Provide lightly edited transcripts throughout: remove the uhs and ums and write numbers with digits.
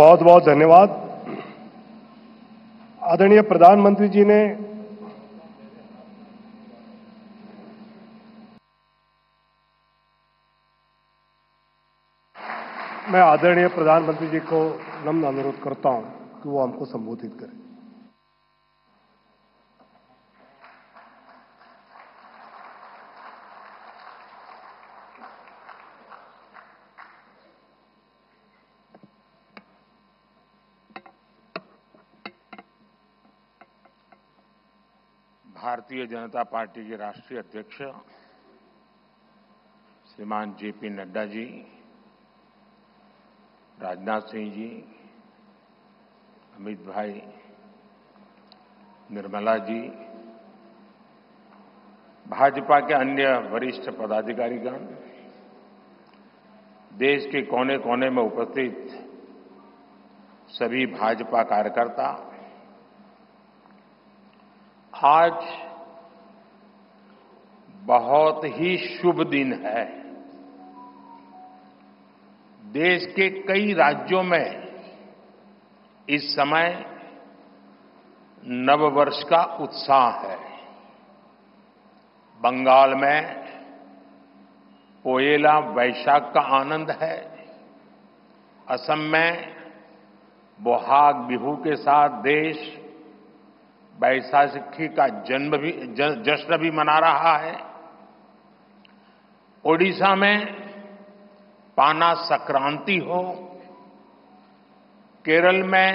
बहुत बहुत धन्यवाद। आदरणीय प्रधानमंत्री जी ने मैं आदरणीय प्रधानमंत्री जी को नम्र अनुरोध करता हूं कि वो हमको संबोधित करें। भारतीय जनता पार्टी के राष्ट्रीय अध्यक्ष श्रीमान जेपी नड्डा जी, राजनाथ सिंह जी, अमित भाई, निर्मला जी, भाजपा के अन्य वरिष्ठ पदाधिकारीगण, देश के कोने कोने में उपस्थित सभी भाजपा कार्यकर्ता, आज बहुत ही शुभ दिन है। देश के कई राज्यों में इस समय नववर्ष का उत्साह है। बंगाल में पोएला वैशाख का आनंद है। असम में बोहाग बिहू के साथ देश बैसाखी का जश्न भी मना रहा है। ओडिशा में पाना संक्रांति हो, केरल में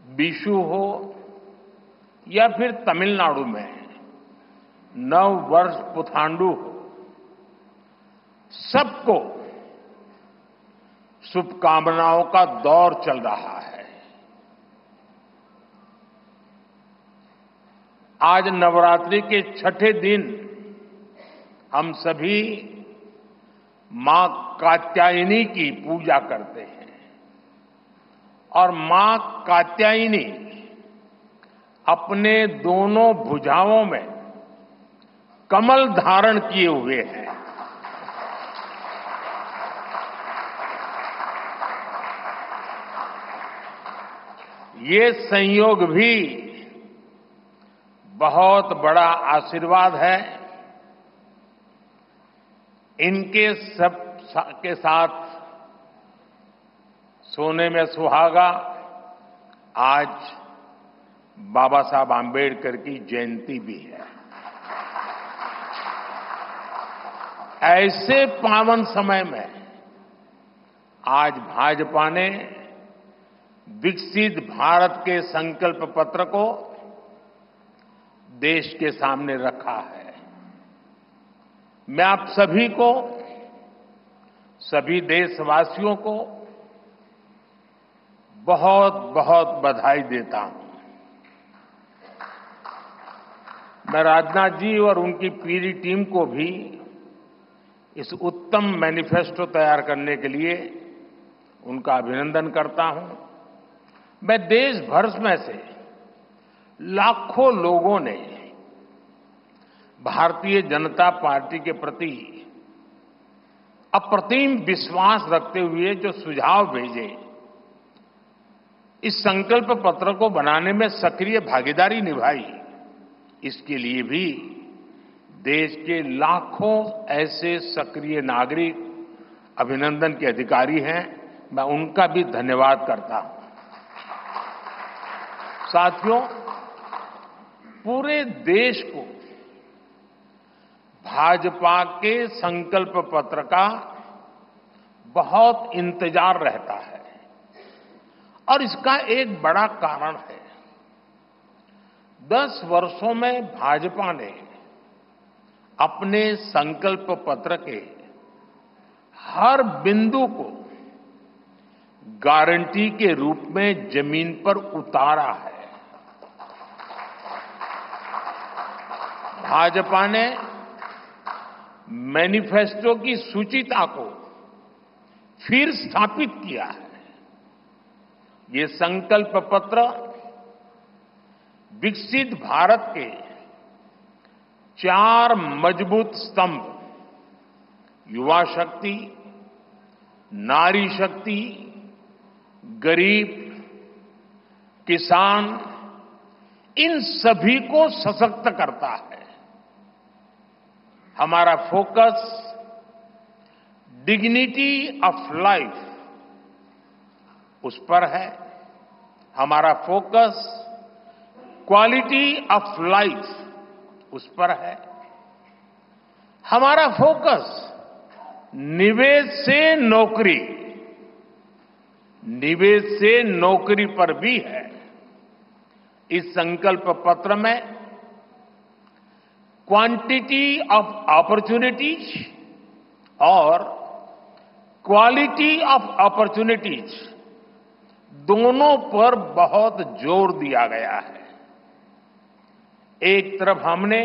बिशु हो या फिर तमिलनाडु में नव वर्ष पुथांडु हो, सबको शुभकामनाओं का दौर चल रहा है। आज नवरात्रि के छठे दिन हम सभी मां कात्यायनी की पूजा करते हैं और मां कात्यायनी अपने दोनों भुजाओं में कमल धारण किए हुए हैं। ये संयोग भी बहुत बड़ा आशीर्वाद है। इनके सब के साथ सोने में सुहागा, आज बाबा साहब आंबेडकर की जयंती भी है। ऐसे पावन समय में आज भाजपा ने विकसित भारत के संकल्प पत्र को देश के सामने रखा है। मैं आप सभी को, सभी देशवासियों को बहुत बहुत बधाई देता हूं। मैं राजनाथ जी और उनकी पूरी टीम को भी इस उत्तम मैनिफेस्टो तैयार करने के लिए उनका अभिनंदन करता हूं। मैं देश भर में से लाखों लोगों ने भारतीय जनता पार्टी के प्रति अप्रतिम विश्वास रखते हुए जो सुझाव भेजे, इस संकल्प पत्र को बनाने में सक्रिय भागीदारी निभाई, इसके लिए भी देश के लाखों ऐसे सक्रिय नागरिक अभिनंदन के अधिकारी हैं। मैं उनका भी धन्यवाद करता हूं। साथियों, पूरे देश को भाजपा के संकल्प पत्र का बहुत इंतजार रहता है और इसका एक बड़ा कारण है। 10 वर्षों में भाजपा ने अपने संकल्प पत्र के हर बिंदु को गारंटी के रूप में जमीन पर उतारा है। भाजपा ने मैनिफेस्टो की सूचिता को फिर स्थापित किया है। ये संकल्प पत्र विकसित भारत के 4 मजबूत स्तंभ, युवा शक्ति, नारी शक्ति, गरीब, किसान, इन सभी को सशक्त करता है। हमारा फोकस डिग्निटी ऑफ लाइफ उस पर है। हमारा फोकस क्वालिटी ऑफ लाइफ उस पर है। हमारा फोकस निवेश से नौकरी, निवेश से नौकरी पर भी है। इस संकल्प पत्र में क्वांटिटी ऑफ अपॉर्चुनिटीज और क्वालिटी ऑफ अपॉर्चुनिटीज दोनों पर बहुत जोर दिया गया है। एक तरफ हमने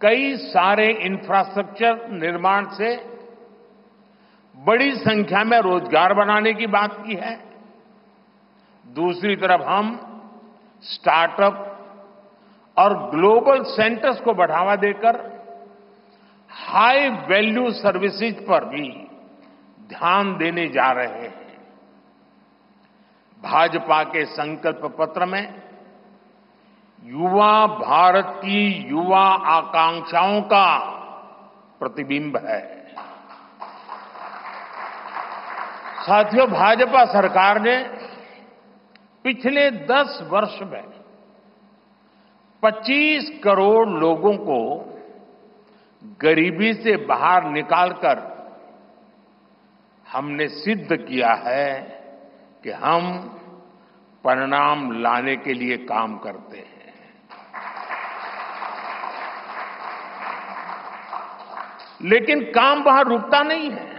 कई सारे इंफ्रास्ट्रक्चर निर्माण से बड़ी संख्या में रोजगार बनाने की बात की है। दूसरी तरफ हम स्टार्टअप और ग्लोबल सेंटर्स को बढ़ावा देकर हाई वैल्यू सर्विसेज पर भी ध्यान देने जा रहे हैं। भाजपा के संकल्प पत्र में युवा भारत की युवा आकांक्षाओं का प्रतिबिंब है। साथियों, भाजपा सरकार ने पिछले 10 वर्ष में 25 करोड़ लोगों को गरीबी से बाहर निकालकर हमने सिद्ध किया है कि हम परिणाम लाने के लिए काम करते हैं। लेकिन काम वहां रुकता नहीं है।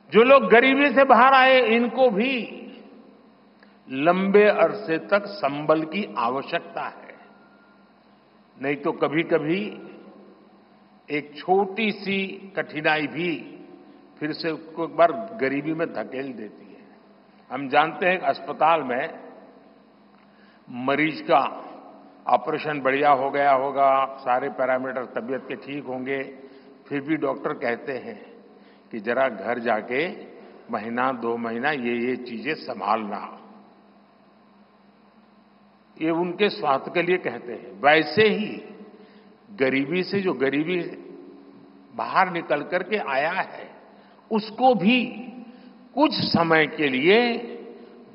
जो लोग गरीबी से बाहर आए, इनको भी लंबे अरसे तक संबल की आवश्यकता है। नहीं तो कभी कभी एक छोटी सी कठिनाई भी फिर से उसको एक बार गरीबी में धकेल देती है। हम जानते हैं कि अस्पताल में मरीज का ऑपरेशन बढ़िया हो गया होगा, सारे पैरामीटर तबीयत के ठीक होंगे, फिर भी डॉक्टर कहते हैं कि जरा घर जाके महीना 2 महीना ये चीजें संभालना। ये उनके स्वास्थ्य के लिए कहते हैं। वैसे ही गरीबी से जो गरीबी बाहर निकल करके आया है, उसको भी कुछ समय के लिए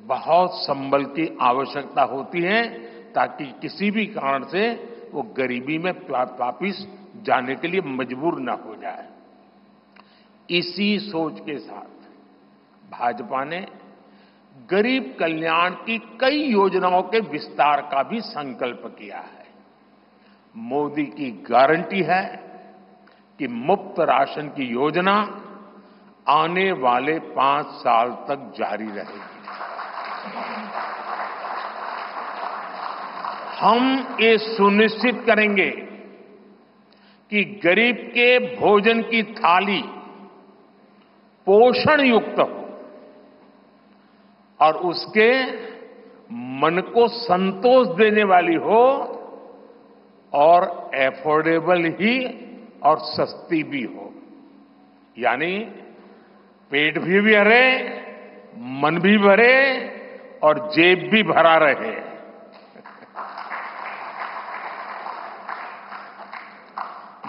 बहुत संबल की आवश्यकता होती है, ताकि किसी भी कारण से वो गरीबी में वापिस जाने के लिए मजबूर न हो जाए। इसी सोच के साथ भाजपा ने गरीब कल्याण की कई योजनाओं के विस्तार का भी संकल्प किया है। मोदी की गारंटी है कि मुफ्त राशन की योजना आने वाले 5 साल तक जारी रहेगी। हम ये सुनिश्चित करेंगे कि गरीब के भोजन की थाली पोषण युक्त हो और उसके मन को संतोष देने वाली हो और एफोर्डेबल ही और सस्ती भी हो। यानी पेट भी भरे, मन भी भरे और जेब भी भरा रहे।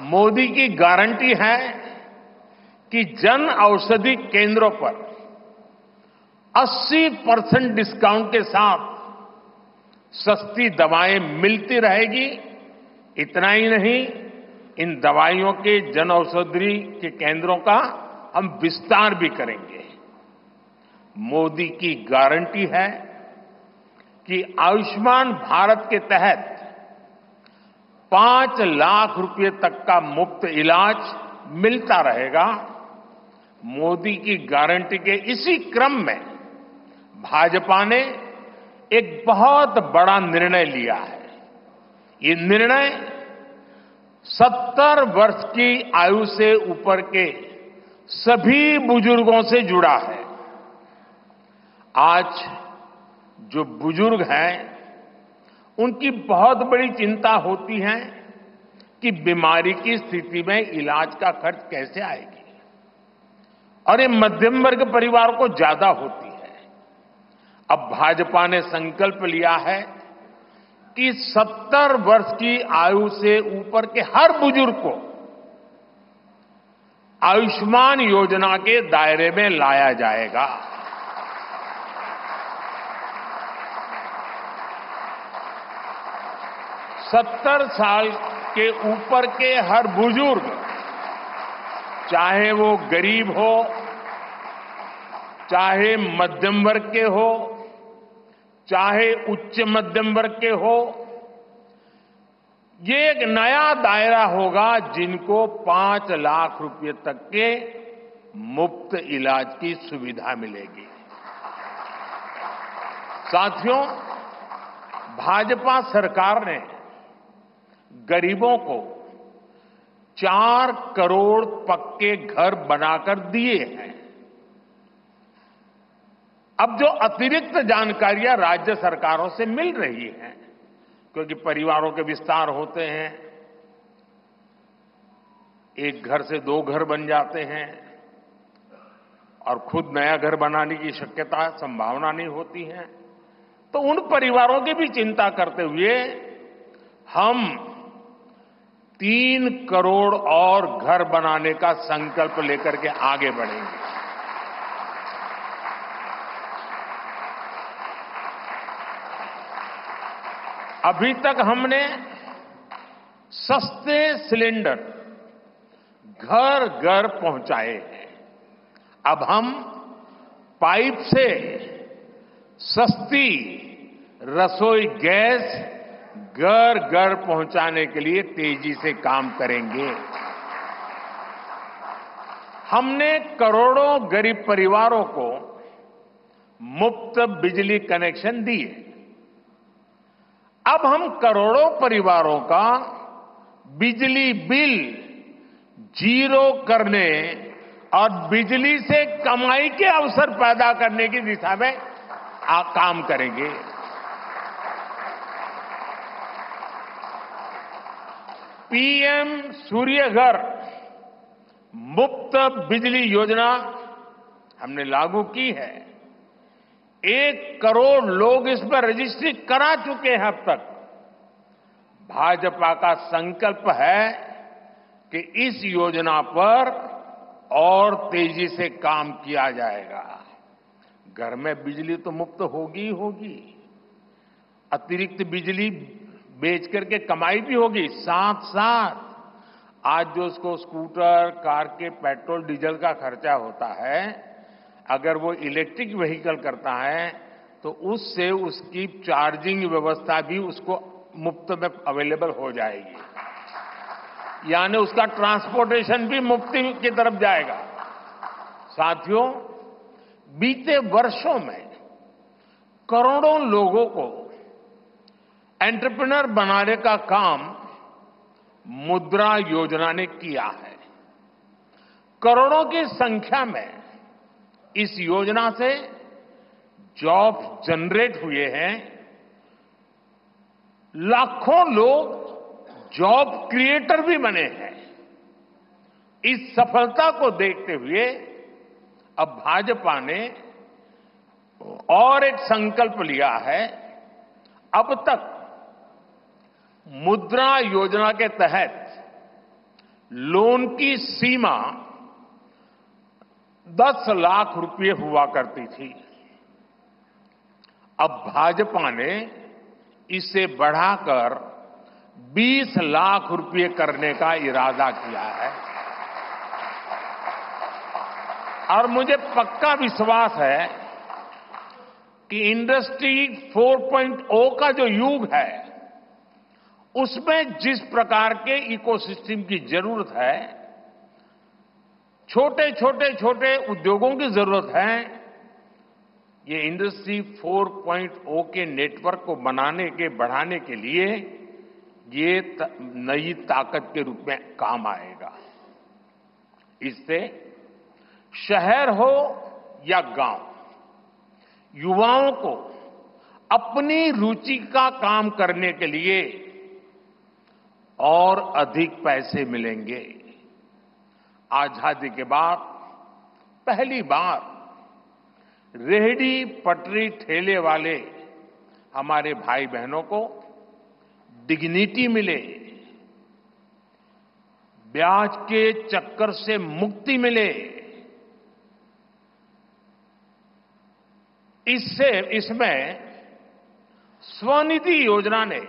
मोदी की गारंटी है कि जन औषधि केंद्रों पर 80% डिस्काउंट के साथ सस्ती दवाएं मिलती रहेगी। इतना ही नहीं, इन दवाइयों के जन औषधि के केंद्रों का हम विस्तार भी करेंगे। मोदी की गारंटी है कि आयुष्मान भारत के तहत 5 लाख रुपए तक का मुफ्त इलाज मिलता रहेगा। मोदी की गारंटी के इसी क्रम में भाजपा ने एक बहुत बड़ा निर्णय लिया है। ये निर्णय 70 वर्ष की आयु से ऊपर के सभी बुजुर्गों से जुड़ा है। आज जो बुजुर्ग हैं, उनकी बहुत बड़ी चिंता होती है कि बीमारी की स्थिति में इलाज का खर्च कैसे आएगी। और ये मध्यम वर्ग परिवार को ज्यादा होती है। अब भाजपा ने संकल्प लिया है कि 70 वर्ष की आयु से ऊपर के हर बुजुर्ग को आयुष्मान योजना के दायरे में लाया जाएगा। सत्तर साल के ऊपर के हर बुजुर्ग, चाहे वो गरीब हो, चाहे मध्यम वर्ग के हो, चाहे उच्च मध्यम वर्ग के हो, ये एक नया दायरा होगा जिनको 5 लाख रुपए तक के मुफ्त इलाज की सुविधा मिलेगी। साथियों, भाजपा सरकार ने गरीबों को 4 करोड़ पक्के घर बनाकर दिए हैं। अब जो अतिरिक्त जानकारियां राज्य सरकारों से मिल रही हैं, क्योंकि परिवारों के विस्तार होते हैं, एक घर से 2 घर बन जाते हैं और खुद नया घर बनाने की शक्यता संभावना नहीं होती है, तो उन परिवारों की भी चिंता करते हुए हम 3 करोड़ और घर बनाने का संकल्प लेकर के आगे बढ़ेंगे। अभी तक हमने सस्ते सिलेंडर घर घर पहुंचाए हैं। अब हम पाइप से सस्ती रसोई गैस घर घर पहुंचाने के लिए तेजी से काम करेंगे। हमने करोड़ों गरीब परिवारों को मुफ्त बिजली कनेक्शन दिए। अब हम करोड़ों परिवारों का बिजली बिल 0 करने और बिजली से कमाई के अवसर पैदा करने की दिशा में काम करेंगे। पीएम सूर्य घर मुफ्त बिजली योजना हमने लागू की है। 1 करोड़ लोग इस पर रजिस्ट्री करा चुके हैं अब तक। भाजपा का संकल्प है कि इस योजना पर और तेजी से काम किया जाएगा। घर में बिजली तो मुफ्त होगी ही होगी, अतिरिक्त बिजली बेच करके कमाई भी होगी। साथ साथ आज जो उसको स्कूटर, कार के पेट्रोल डीजल का खर्चा होता है, अगर वो इलेक्ट्रिक व्हीकल करता है तो उससे उसकी चार्जिंग व्यवस्था भी उसको मुफ्त में अवेलेबल हो जाएगी, यानी उसका ट्रांसपोर्टेशन भी मुफ्ती की तरफ जाएगा। साथियों, बीते वर्षों में करोड़ों लोगों को एंटरप्रेन्योर बनाने का काम मुद्रा योजना ने किया है। करोड़ों की संख्या में इस योजना से जॉब जनरेट हुए हैं। लाखों लोग जॉब क्रिएटर भी बने हैं। इस सफलता को देखते हुए अब भाजपा ने और एक संकल्प लिया है। अब तक मुद्रा योजना के तहत लोन की सीमा 10 लाख रुपए हुआ करती थी। अब भाजपा ने इसे बढ़ाकर 20 लाख रुपए करने का इरादा किया है और मुझे पक्का विश्वास है कि इंडस्ट्री 4.0 का जो युग है, उसमें जिस प्रकार के इकोसिस्टम की जरूरत है, छोटे उद्योगों की जरूरत है, ये इंडस्ट्री 4.0 के नेटवर्क को बढ़ाने के लिए ये नई ताकत के रूप में काम आएगा। इससे शहर हो या गांव, युवाओं को अपनी रुचि का काम करने के लिए और अधिक पैसे मिलेंगे। आजादी के बाद पहली बार रेहड़ी पटरी ठेले वाले हमारे भाई बहनों को डिग्निटी मिले, ब्याज के चक्कर से मुक्ति मिले, इसमें स्वनिधि योजना ने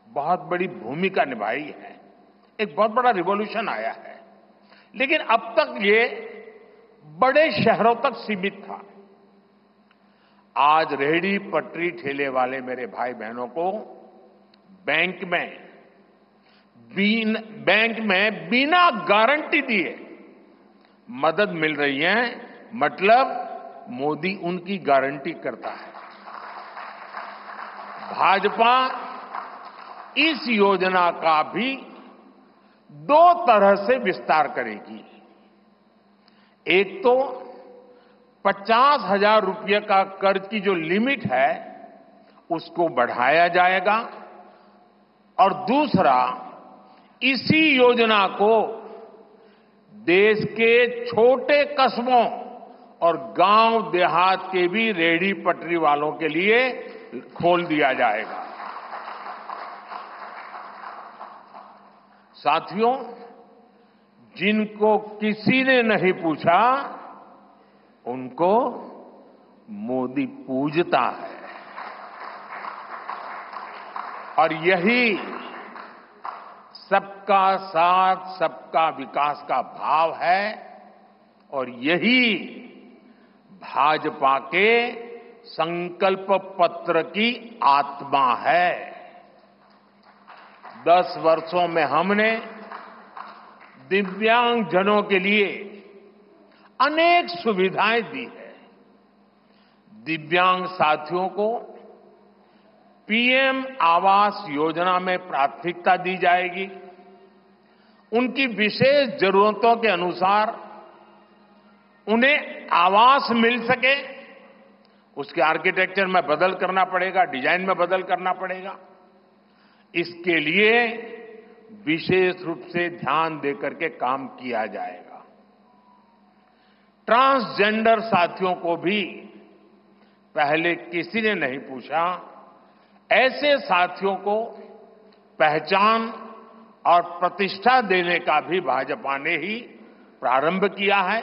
बहुत बड़ी भूमिका निभाई है। एक बहुत बड़ा रिवॉल्यूशन आया है, लेकिन अब तक ये बड़े शहरों तक सीमित था। आज रेहड़ी पटरी ठेले वाले मेरे भाई बहनों को बैंक में बिना गारंटी दिए मदद मिल रही है। मतलब मोदी उनकी गारंटी करता है। भाजपा इस योजना का भी 2 तरह से विस्तार करेगी। एक तो 50,000 रुपये का कर्ज की जो लिमिट है उसको बढ़ाया जाएगा, और दूसरा इसी योजना को देश के छोटे कस्बों और गांव देहात के भी रेहड़ी पटरी वालों के लिए खोल दिया जाएगा। साथियों, जिनको किसी ने नहीं पूछा उनको मोदी पूजता है, और यही सबका साथ सबका विकास का भाव है, और यही भाजपा के संकल्प पत्र की आत्मा है। 10 वर्षों में हमने दिव्यांगजनों के लिए अनेक सुविधाएं दी है। दिव्यांग साथियों को पीएम आवास योजना में प्राथमिकता दी जाएगी। उनकी विशेष जरूरतों के अनुसार उन्हें आवास मिल सके, उसके आर्किटेक्चर में बदल करना पड़ेगा, डिजाइन में बदल करना पड़ेगा। इसके लिए विशेष रूप से ध्यान देकर के काम किया जाएगा। ट्रांसजेंडर साथियों को भी पहले किसी ने नहीं पूछा। ऐसे साथियों को पहचान और प्रतिष्ठा देने का भी भाजपा ने ही प्रारंभ किया है।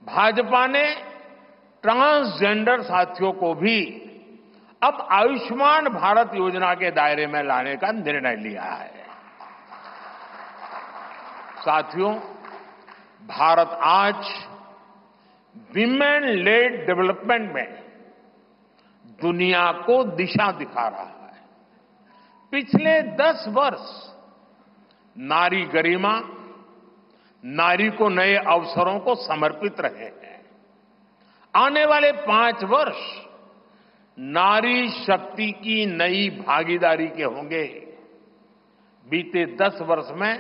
भाजपा ने ट्रांसजेंडर साथियों को भी अब आयुष्मान भारत योजना के दायरे में लाने का निर्णय लिया है। साथियों, भारत आज विमेन लेड डेवलपमेंट में दुनिया को दिशा दिखा रहा है। पिछले 10 वर्ष नारी गरिमा, नारी को नए अवसरों को समर्पित रहे हैं। आने वाले 5 वर्ष नारी शक्ति की नई भागीदारी के होंगे। बीते 10 वर्ष में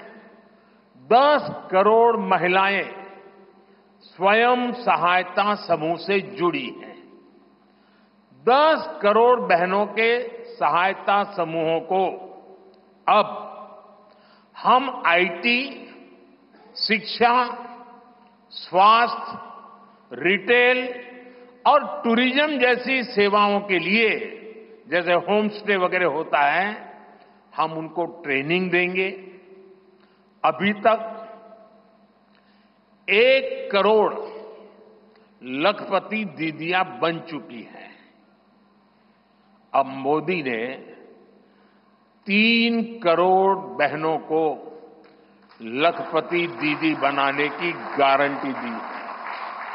10 करोड़ महिलाएं स्वयं सहायता समूह से जुड़ी हैं। 10 करोड़ बहनों के सहायता समूहों को अब हम आईटी, शिक्षा, स्वास्थ्य, रिटेल और टूरिज्म जैसी सेवाओं के लिए, जैसे होम स्टे वगैरह होता है, हम उनको ट्रेनिंग देंगे। अभी तक 1 करोड़ लखपति दीदियां बन चुकी हैं। अब मोदी ने 3 करोड़ बहनों को लखपति दीदी बनाने की गारंटी दी है।